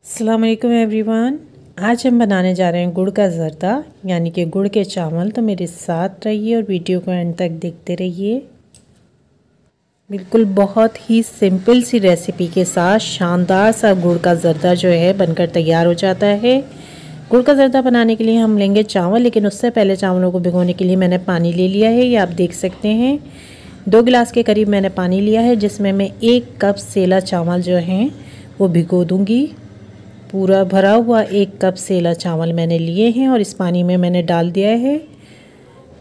अस्सलाम वालेकुम एवरीवन। आज हम बनाने जा रहे हैं गुड़ का ज़र्दा यानी कि गुड़ के चावल। तो मेरे साथ रहिए और वीडियो को एंड तक देखते रहिए। बिल्कुल बहुत ही सिंपल सी रेसिपी के साथ शानदार सा गुड़ का ज़र्दा जो है बनकर तैयार हो जाता है। गुड़ का ज़र्दा बनाने के लिए हम लेंगे चावल, लेकिन उससे पहले चावलों को भिगोने के लिए मैंने पानी ले लिया है। ये आप देख सकते हैं 2 गिलास के करीब मैंने पानी लिया है, जिसमें मैं 1 कप सेला चावल जो हैं वो भिगो दूँगी। पूरा भरा हुआ 1 कप सेला चावल मैंने लिए हैं और इस पानी में मैंने डाल दिया है।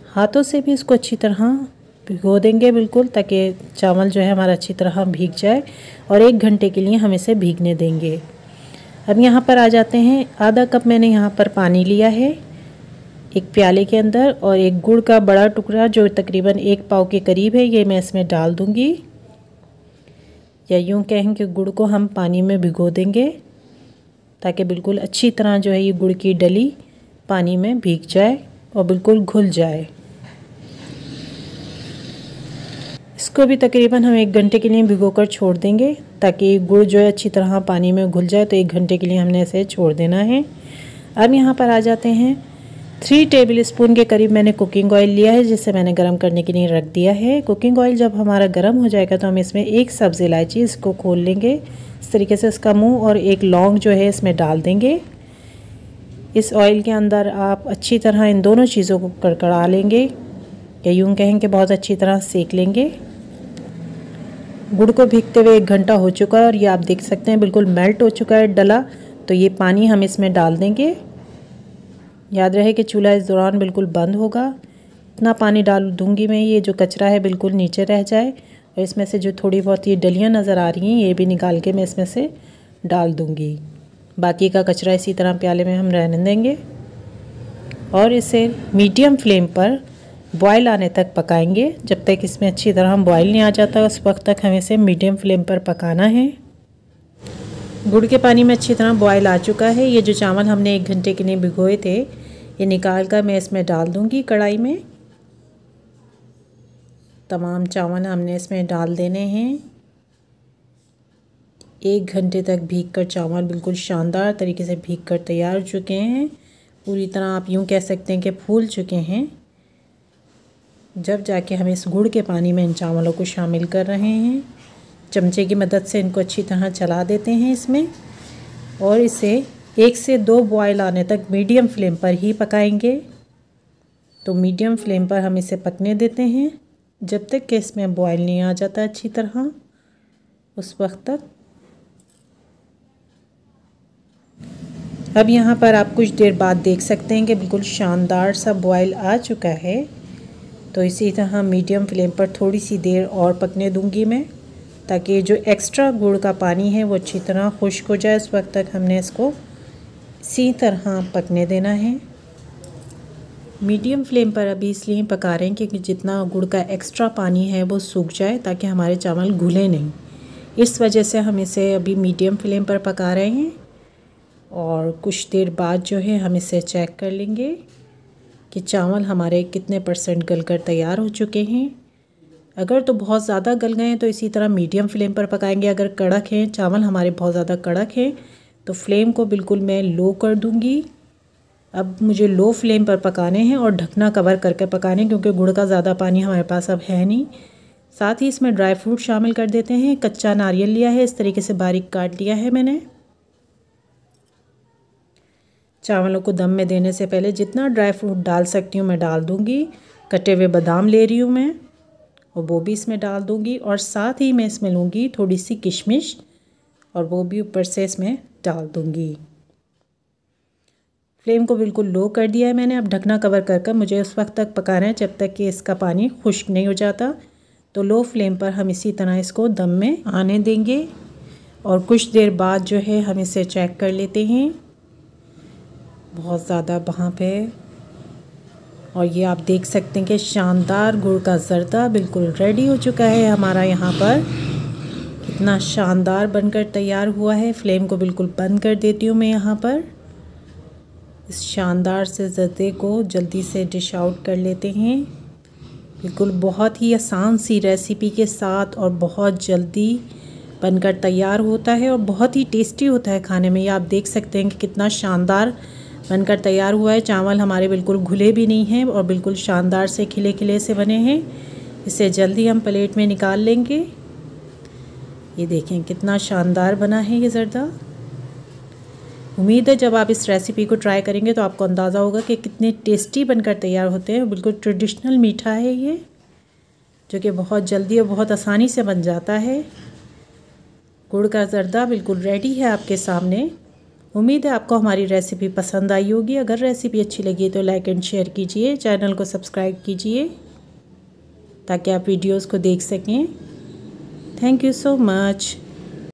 हाथों से भी इसको अच्छी तरह भिगो देंगे बिल्कुल, ताकि चावल जो है हमारा अच्छी तरह भीग जाए और 1 घंटे के लिए हम इसे भीगने देंगे। अब यहाँ पर आ जाते हैं। आधा कप मैंने यहाँ पर पानी लिया है एक प्याले के अंदर, और एक गुड़ का बड़ा टुकड़ा जो तकरीबन 1 पाव के करीब है ये मैं इसमें डाल दूँगी। या यूँ कहें कि गुड़ को हम पानी में भिगो देंगे ताकि बिल्कुल अच्छी तरह जो है ये गुड़ की डली पानी में भीग जाए और बिल्कुल घुल जाए। इसको भी तकरीबन हम 1 घंटे के लिए भिगोकर छोड़ देंगे ताकि गुड़ जो है अच्छी तरह पानी में घुल जाए। तो 1 घंटे के लिए हमने इसे छोड़ देना है। अब यहाँ पर आ जाते हैं। 3 टेबल स्पून के करीब मैंने कुकिंग ऑयल लिया है, जिसे मैंने गर्म करने के लिए रख दिया है। कुकिंग ऑयल जब हमारा गर्म हो जाएगा तो हम इसमें 1 सब्ज़ इलायची इसको खोल लेंगे इस तरीके से, इसका मुंह, और 1 लौंग जो है इसमें डाल देंगे। इस ऑयल के अंदर आप अच्छी तरह इन दोनों चीज़ों को कड़कड़ा लेंगे, या यूँ कहें कि बहुत अच्छी तरह सेक लेंगे। गुड़ को भीगते हुए 1 घंटा हो चुका है और ये आप देख सकते हैं बिल्कुल मेल्ट हो चुका है डला। तो ये पानी हम इसमें डाल देंगे। याद रहे कि चूल्हा इस दौरान बिल्कुल बंद होगा। इतना पानी डाल दूँगी मैं, ये जो कचरा है बिल्कुल नीचे रह जाए, और इसमें से जो थोड़ी बहुत ये डलियाँ नज़र आ रही हैं ये भी निकाल के मैं इसमें से डाल दूँगी। बाकी का कचरा इसी तरह प्याले में हम रहने देंगे और इसे मीडियम फ्लेम पर बॉयल आने तक पकाएंगे। जब तक इसमें अच्छी तरह बॉयल नहीं आ जाता उस वक्त तक हमें इसे मीडियम फ्लेम पर पकाना है। गुड़ के पानी में अच्छी तरह बॉयल आ चुका है। ये जो चावल हमने 1 घंटे के लिए भिगोए थे ये निकाल कर मैं इसमें डाल दूँगी कढ़ाई में। तमाम चावल हमने इसमें डाल देने हैं। 1 घंटे तक भीगकर चावल बिल्कुल शानदार तरीके से भीगकर तैयार हो चुके हैं। पूरी तरह आप यूँ कह सकते हैं कि फूल चुके हैं। जब जाके हम इस गुड़ के पानी में इन चावलों को शामिल कर रहे हैं, चमचे की मदद से इनको अच्छी तरह चला देते हैं इसमें, और इसे 1 से 2 बॉयल आने तक मीडियम फ्लेम पर ही पकाएंगे। तो मीडियम फ्लेम पर हम इसे पकने देते हैं जब तक कि इसमें बॉयल नहीं आ जाता अच्छी तरह, उस वक्त तक। अब यहाँ पर आप कुछ देर बाद देख सकते हैं कि बिल्कुल शानदार सा बॉयल आ चुका है। तो इसी तरह मीडियम फ्लेम पर थोड़ी सी देर और पकने दूंगी मैं, ताकि जो एक्स्ट्रा गुड़ का पानी है वो अच्छी तरह खुश्क हो जाए। उस वक्त तक हमने इसको इसी तरह पकने देना है। मीडियम फ्लेम पर अभी इसलिए पका रहे हैं क्योंकि जितना गुड़ का एक्स्ट्रा पानी है वो सूख जाए, ताकि हमारे चावल घुले नहीं। इस वजह से हम इसे अभी मीडियम फ्लेम पर पका रहे हैं। और कुछ देर बाद जो है हम इसे चेक कर लेंगे कि चावल हमारे कितने % गलकर तैयार हो चुके हैं। अगर तो बहुत ज़्यादा गल गए हैं तो इसी तरह मीडियम फ्लेम पर पकाएंगे। अगर कड़क हैं चावल हमारे, बहुत ज़्यादा कड़क हैं, तो फ्लेम को बिल्कुल मैं लो कर दूँगी। अब मुझे लो फ्लेम पर पकाने हैं और ढकना कवर करके पकाने, क्योंकि गुड़ का ज़्यादा पानी हमारे पास अब है नहीं। साथ ही इसमें ड्राई फ्रूट शामिल कर देते हैं। कच्चा नारियल लिया है, इस तरीके से बारीक काट लिया है मैंने। चावलों को दम में देने से पहले जितना ड्राई फ्रूट डाल सकती हूँ मैं डाल दूँगी। कटे हुए बादाम ले रही हूँ मैं, और वो भी इसमें डाल दूँगी। और साथ ही मैं इसमें लूँगी थोड़ी सी किशमिश, और वो भी ऊपर से इसमें डाल दूँगी। फ्लेम को बिल्कुल लो कर दिया है मैंने। अब ढकना कवर कर मुझे उस वक्त तक पकाना है जब तक कि इसका पानी खुश्क नहीं हो जाता। तो लो फ्लेम पर हम इसी तरह इसको दम में आने देंगे, और कुछ देर बाद जो है हम इसे चेक कर लेते हैं। बहुत ज़्यादा वहाँ पे, और ये आप देख सकते हैं कि शानदार गुड़ का ज़र्दा बिल्कुल रेडी हो चुका है हमारा। यहाँ पर कितना शानदार बनकर तैयार हुआ है। फ्लेम को बिल्कुल बंद कर देती हूँ मैं यहाँ पर। इस शानदार से ज़र्दे को जल्दी से डिश आउट कर लेते हैं। बिल्कुल बहुत ही आसान सी रेसिपी के साथ और बहुत जल्दी बनकर तैयार होता है और बहुत ही टेस्टी होता है खाने में। ये आप देख सकते हैं कि कितना शानदार बनकर तैयार हुआ है। चावल हमारे बिल्कुल घुले भी नहीं हैं और बिल्कुल शानदार से खिले खिले से बने हैं। इसे जल्दी हम प्लेट में निकाल लेंगे। ये देखें कितना शानदार बना है ये ज़र्दा। उम्मीद है जब आप इस रेसिपी को ट्राई करेंगे तो आपको अंदाज़ा होगा कि कितने टेस्टी बनकर तैयार होते हैं। बिल्कुल ट्रेडिशनल मीठा है ये, जो कि बहुत जल्दी और बहुत आसानी से बन जाता है। गुड़ का ज़र्दा बिल्कुल रेडी है आपके सामने। उम्मीद है आपको हमारी रेसिपी पसंद आई होगी। अगर रेसिपी अच्छी लगी तो लाइक एंड शेयर कीजिए, चैनल को सब्सक्राइब कीजिए ताकि आप वीडियोस को देख सकें। Thank you so much.